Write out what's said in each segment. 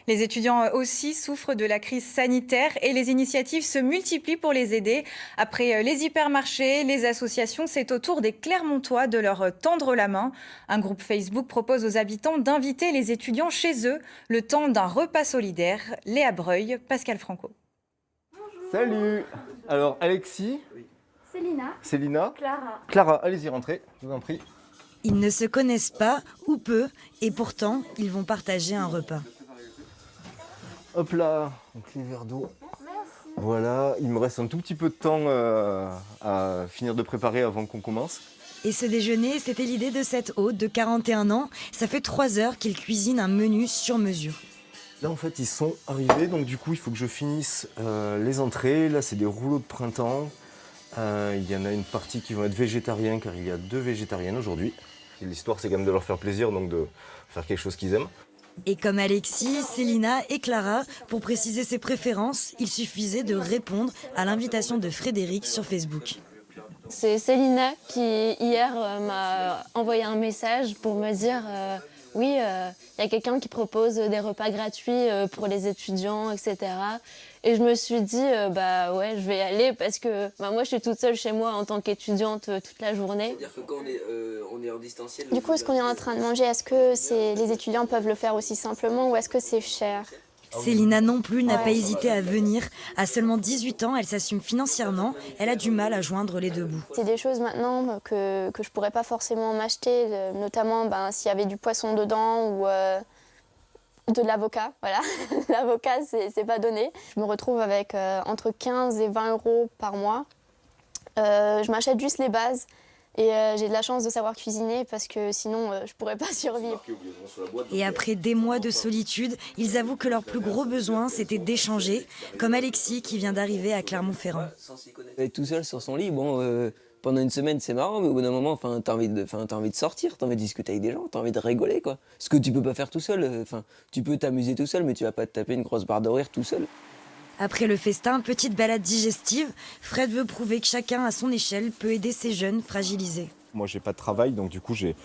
Les étudiants aussi souffrent de la crise sanitaire et les initiatives se multiplient pour les aider. Après les hypermarchés, les associations, c'est au tour des Clermontois de leur tendre la main. Un groupe Facebook propose aux habitants d'inviter les étudiants chez eux le temps d'un repas solidaire. Léa Breuil, Pascal Franco. Salut. Alors Alexis, Célina, Clara, allez-y rentrez, je vous en prie. Ils ne se connaissent pas, ou peu, et pourtant, ils vont partager un repas. Hop là, donc les verres d'eau. Voilà, il me reste un tout petit peu de temps à finir de préparer avant qu'on commence. Et ce déjeuner, c'était l'idée de cet hôte de 41 ans. Ça fait 3 heures qu'il cuisine un menu sur mesure. Là en fait ils sont arrivés, donc du coup il faut que je finisse les entrées. Là c'est des rouleaux de printemps. Il y en a une partie qui vont être végétariens car il y a 2 végétariennes aujourd'hui. L'histoire c'est quand même de leur faire plaisir, donc de faire quelque chose qu'ils aiment. Et comme Alexis, Célina et Clara, pour préciser ses préférences, il suffisait de répondre à l'invitation de Frédéric sur Facebook. C'est Célina qui, hier, m'a envoyé un message pour me dire oui, il y a quelqu'un qui propose des repas gratuits pour les étudiants, etc. Et je me suis dit, bah ouais, je vais y aller parce que moi, je suis toute seule chez moi en tant qu'étudiante toute la journée. C'est-à-dire que quand on est en distanciel... Du coup, ce qu'on est en train de manger, est-ce que les étudiants peuvent le faire aussi simplement ou est-ce que c'est cher ? Célina non plus n'a pas hésité à venir. À seulement 18 ans, elle s'assume financièrement. Elle a du mal à joindre les deux bouts. C'est des choses maintenant que je pourrais pas forcément m'acheter, notamment s'il y avait du poisson dedans ou de l'avocat. Voilà, l'avocat, c'est pas donné. Je me retrouve avec entre 15 et 20 euros par mois. Je m'achète juste les bases. Et j'ai de la chance de savoir cuisiner parce que sinon je pourrais pas survivre. Et après des mois de solitude, ils avouent que leur plus gros besoin c'était d'échanger, comme Alexis qui vient d'arriver à Clermont-Ferrand. Être tout seul sur son lit, pendant une semaine c'est marrant, mais au bout d'un moment, t'as envie de sortir, t'as envie de discuter avec des gens, t'as envie de rigoler, quoi. Ce que tu peux pas faire tout seul. Tu peux t'amuser tout seul, mais tu vas pas te taper une grosse barre de rire tout seul. Après le festin, petite balade digestive, Fred veut prouver que chacun à son échelle peut aider ces jeunes fragilisés. Moi j'ai pas de travail, donc du coup j'ai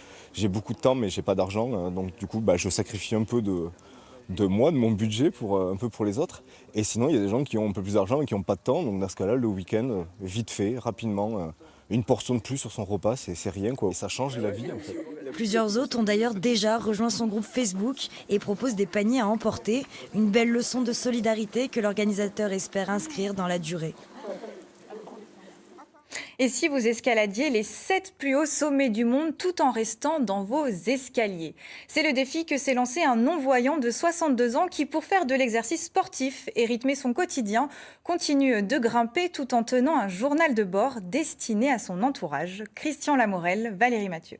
beaucoup de temps mais j'ai pas d'argent, donc du coup je sacrifie un peu de moi, de mon budget un peu pour les autres. Et sinon il y a des gens qui ont un peu plus d'argent et qui n'ont pas de temps, donc dans ce cas-là le week-end, vite fait, rapidement, une portion de plus sur son repas, c'est rien quoi. Et ça change la vie en fait. Plusieurs autres ont d'ailleurs déjà rejoint son groupe Facebook et proposent des paniers à emporter, une belle leçon de solidarité que l'organisateur espère inscrire dans la durée. Et si vous escaladiez les 7 plus hauts sommets du monde tout en restant dans vos escaliers? C'est le défi que s'est lancé un non-voyant de 62 ans qui, pour faire de l'exercice sportif et rythmer son quotidien, continue de grimper tout en tenant un journal de bord destiné à son entourage. Christian Lamorel, Valérie Mathieu.